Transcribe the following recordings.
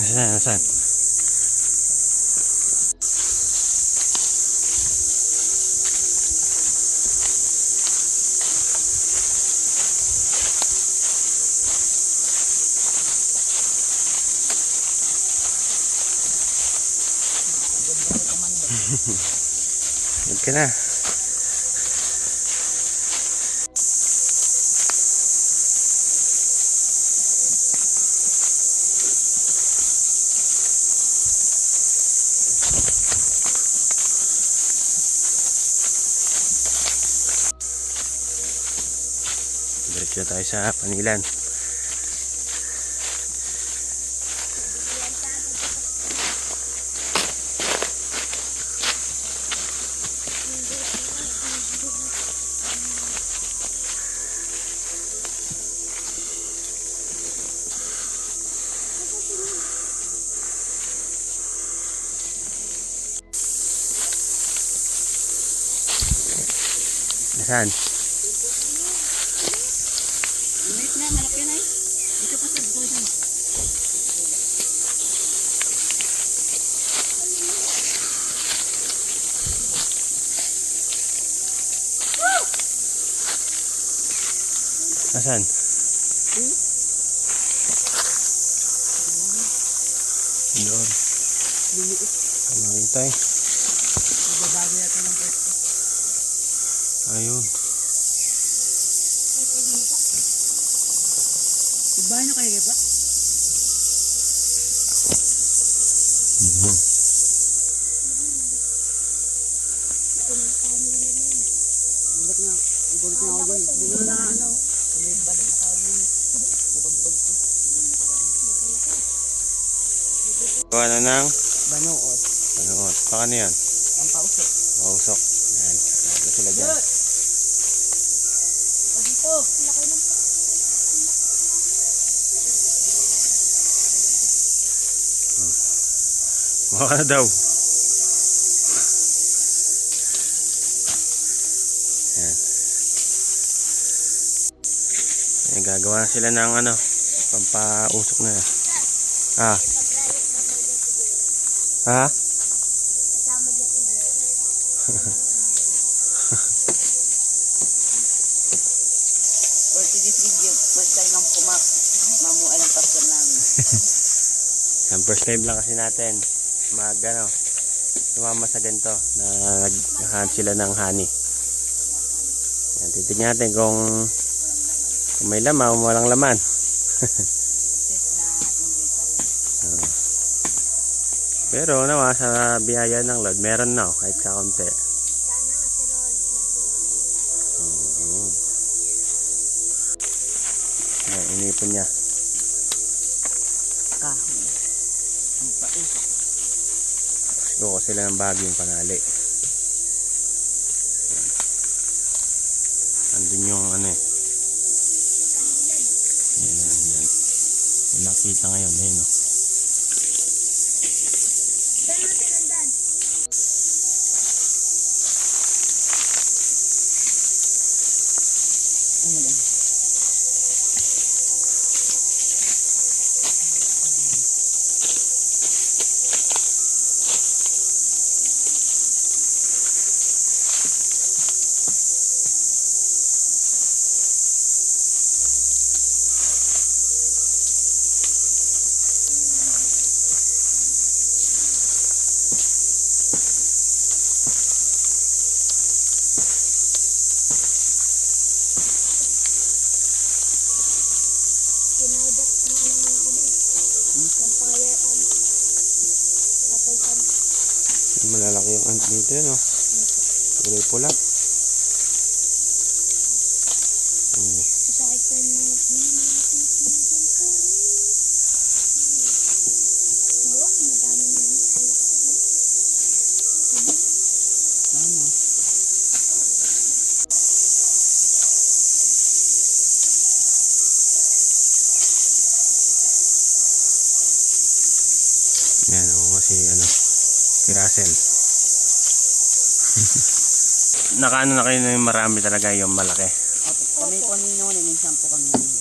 Nasaan? Huwag ka na. Diretso tayo sa Panilan. Nasaan? Wait na, malaki na eh. Dito pa sa bukoy na. Nasaan? Doon. Liliit. Ang nakita eh. Magbabago yata ng pwesto. Ayun. Iba na kayo ba? Gulat na ako din. Hindi na ano. May balik na ako din. Nabagbag ko. Gawa na ng Banuot. Banuot. Baka na yan? Ang pausok. Mausok. Yan. Ito sila dyan. O dito. Laki ng pa. Mukha ka na daw. Yan. Yan. Gagawa na sila ng ano. Pampausok na. Ah. Ha? Kasama dyan si Jero. 40 video. First time ang mamuhay ng pastor namin. Ang first time lang kasi natin ano, tumama sa ganito na naghahan sila ng honey. Yan, titignan natin kung may laman o walang laman. Pero nawa sa biyaya ng Lord meron na kahit kaunti. Sana si Lord magbigay. Yan, inipon niya. Kahoy. Ang pausok. Siguro sila ng bagyong panali. Yan. Andun yung ano eh. Yan. Yung nakita ngayon, ayun o. Saan mo tinandaan? Ano lang? Kinaudat na naman ako ba? Vampire apple ant. Malalaki yung ant dito, no? Kulay pula. Masakit pa yung mga pinipinipin ko rin. Wala, madami na yun. Ano? Yan, ako si Russell. Nakaano na kayo na yung marami talaga yung malaki. Kami po nino, minsan po kami nino.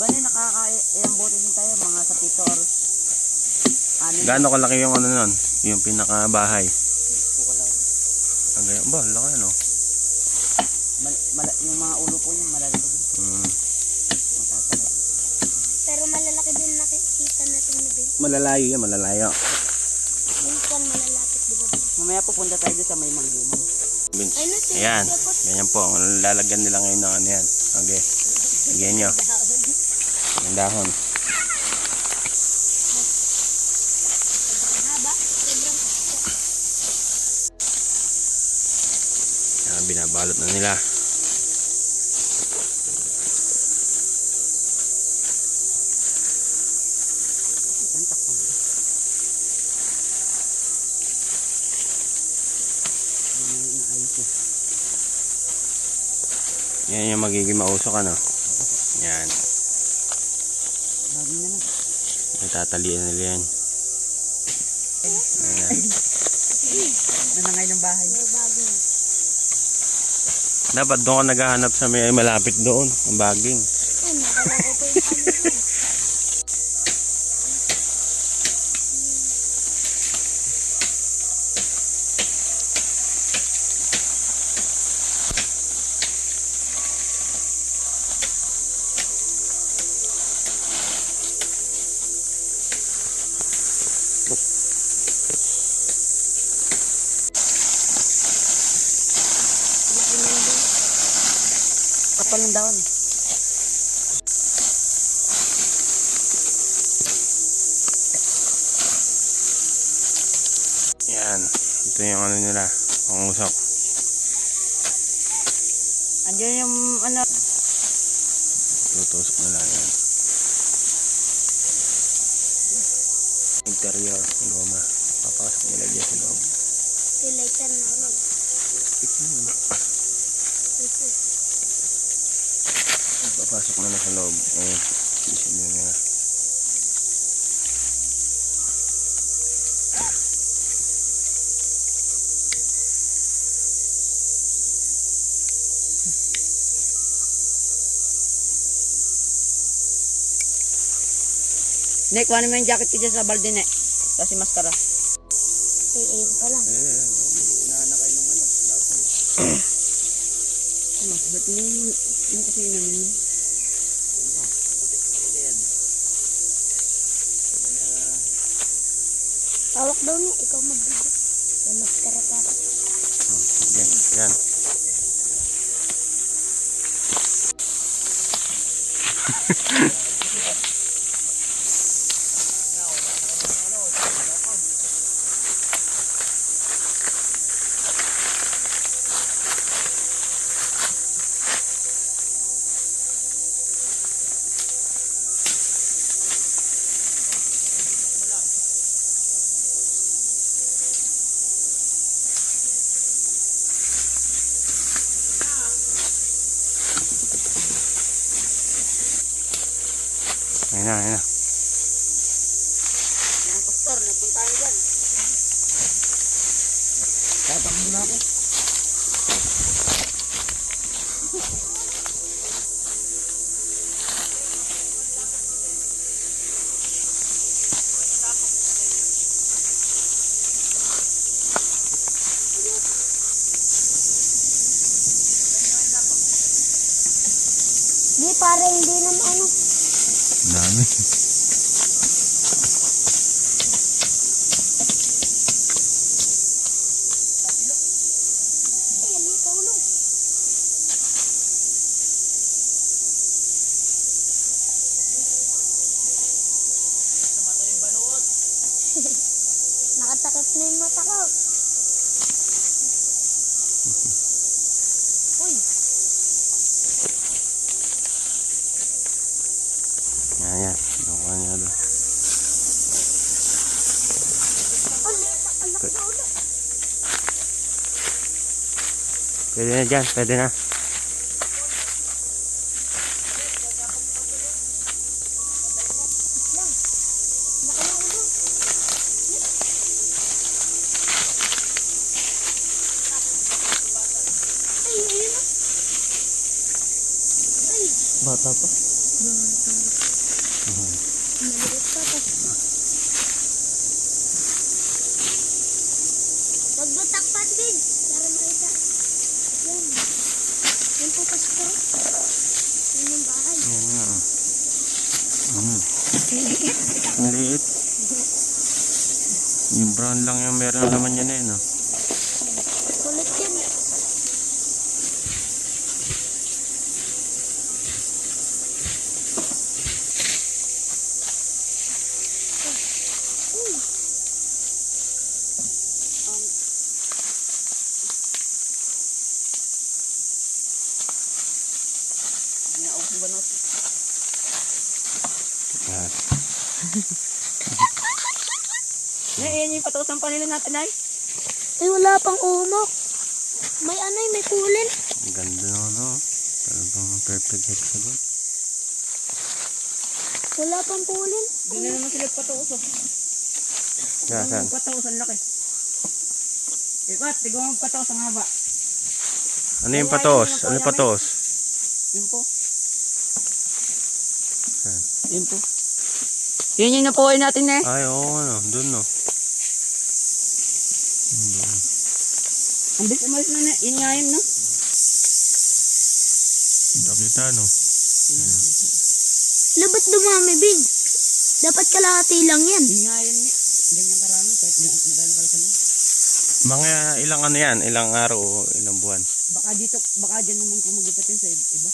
Bale, nakakailang bote din tayo, mga sa 7 or Gaano kalaki yung ano nun? Yung pinakabahay. Po lang. Ang ganyan ba? Laki ano? Yung mga ulo po niya malalaki din. Matataba. Pero malalaki din nakikita natin na big. Malalayo yan, malalayo. Minsan malalapit, di ba? Mamaya po punta tayo doon sa may mangluman. Vince. Ay, natin. Ayan. Ganyan po. Lalagyan nila ngayon ng ano yan. Okay. Lagyan nyo. Yung dahon. Haba. Sobrang Ayan, binabalot na nila. Ang takpan. Hindi na inaayos eh. Yan yung magiging mausok ano. Yan. Lagi na lang. Natatalian nila yan. Ayan. Nanangay ng bahay. bagong. Dapat doon ka naghahanap sa may malapit doon. Ang baging. Ay, nakala ko po yung kanina. Kapal ng dahon. Yan. Ito yung ano nila. Pangusok. Andiyan yung ano. Tutusok nila yan. Interior. Luma. Papasok nila dyan sa loob. Yung lighter na ulog. Papasok nila sa loob. Ayun. Isilin nila. Nek, kuha naman yung jacket ko dyan sa balde, Nek. Kasi maskara. Ay, ayun pa lang. Ano, ba't mo kasi naman? Tawak daw niya, ikaw magbibig. Yung maskara pa ako. Yan. Yan. Ayun na, ayun na. Yung pastor, nagpuntahan dyan. Tatang muna ako. Di, para hindi naman ano. Dami. Ay, ali, ikaw lang. Nakatakip na yung mata ko. Uy, Yan, yan. Nakuha niya doon. ang laki na ulo. Pwede na dyan, pwede na. Lang. Laki na ulo. Ay, ayun na. Ay, Bata pa. maliit pa. Magbutakpan din. Para makita. Yan. Yan po pasto. Yan yung bahay. Yan nga. Ang liit. Yung brown lang yung meron naman yan eh, no? Kulit yan. Ginaog ko ba no? Yan. Yan yung patusan pa nila natin ay. Ay, wala pang umok. May ano eh, may pulin. Ang ganda naman, no? Talagang perfect hexagon. Wala pang pulin. Hindi na naman sila patuso. Yan, saan? Patuso, ang laki. Ibat, tigong patuso ang haba. Ano yung patos? Ano yung patos? Yun po. Saan? Yun po. Yun yung napuhay natin eh. Ay, oo, ano? Doon, no? Ang bis umalis na na. Yun nga yun, no? Nakita, no? Labat dumami, Big. Dapat kalahati lang yan. Yun nga yun eh. Ganyan karami. Kahit nadalo ka lang. Mga ilang ano yan? Ilang araw o ilang buwan? Baka dyan naman kumugupat yun sa iba.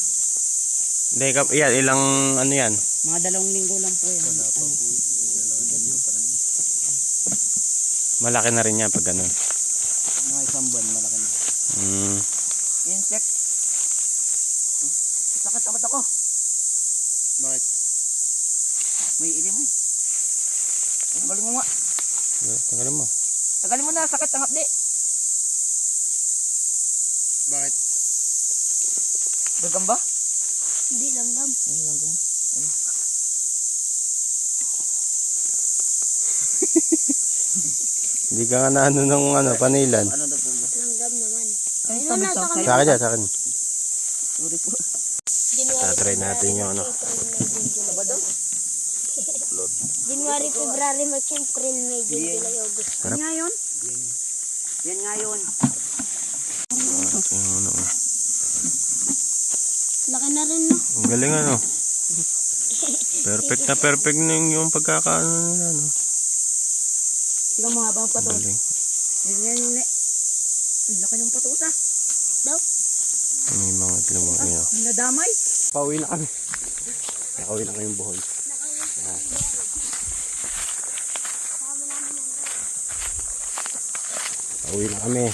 Hindi, yan, ilang ano yan? Mga 2 linggo lang po yan. Wala pa po. Malaki na rin yan pag ganun. Mga 1 buwan, malaki na. Mm. Sakit abat ako. Bakit? May ilim mo eh. Tagalin mo nga. Tagalin mo. Tagalin mo na, sakit ang hapdi. Bakit? Gagamba? Hindi langgam. Ay, langgam. Hindi ka nga na ano ng ano, panilan. Ano na po? Langgam naman. Ay, Ayun na, sa Sa akin dyan, sa akin. Sorry po. Tatry natin yung ano. January, February, March, April, May, June, July, August. Sarap. Yan nga yun. Yan nga yun. Yung ano. Laki na rin, no? Ang galing ano. Perfect na yung pagkakaano nila, no? Tignan mo habang patos. Galing. Yan nga yun eh. Ang laki ng patusa. Daw? May mga tinamang yun. Nadamay. Pauwi na kami. Nakauwi na kayong buhol. Kasama namin yan. Pauwi na kami.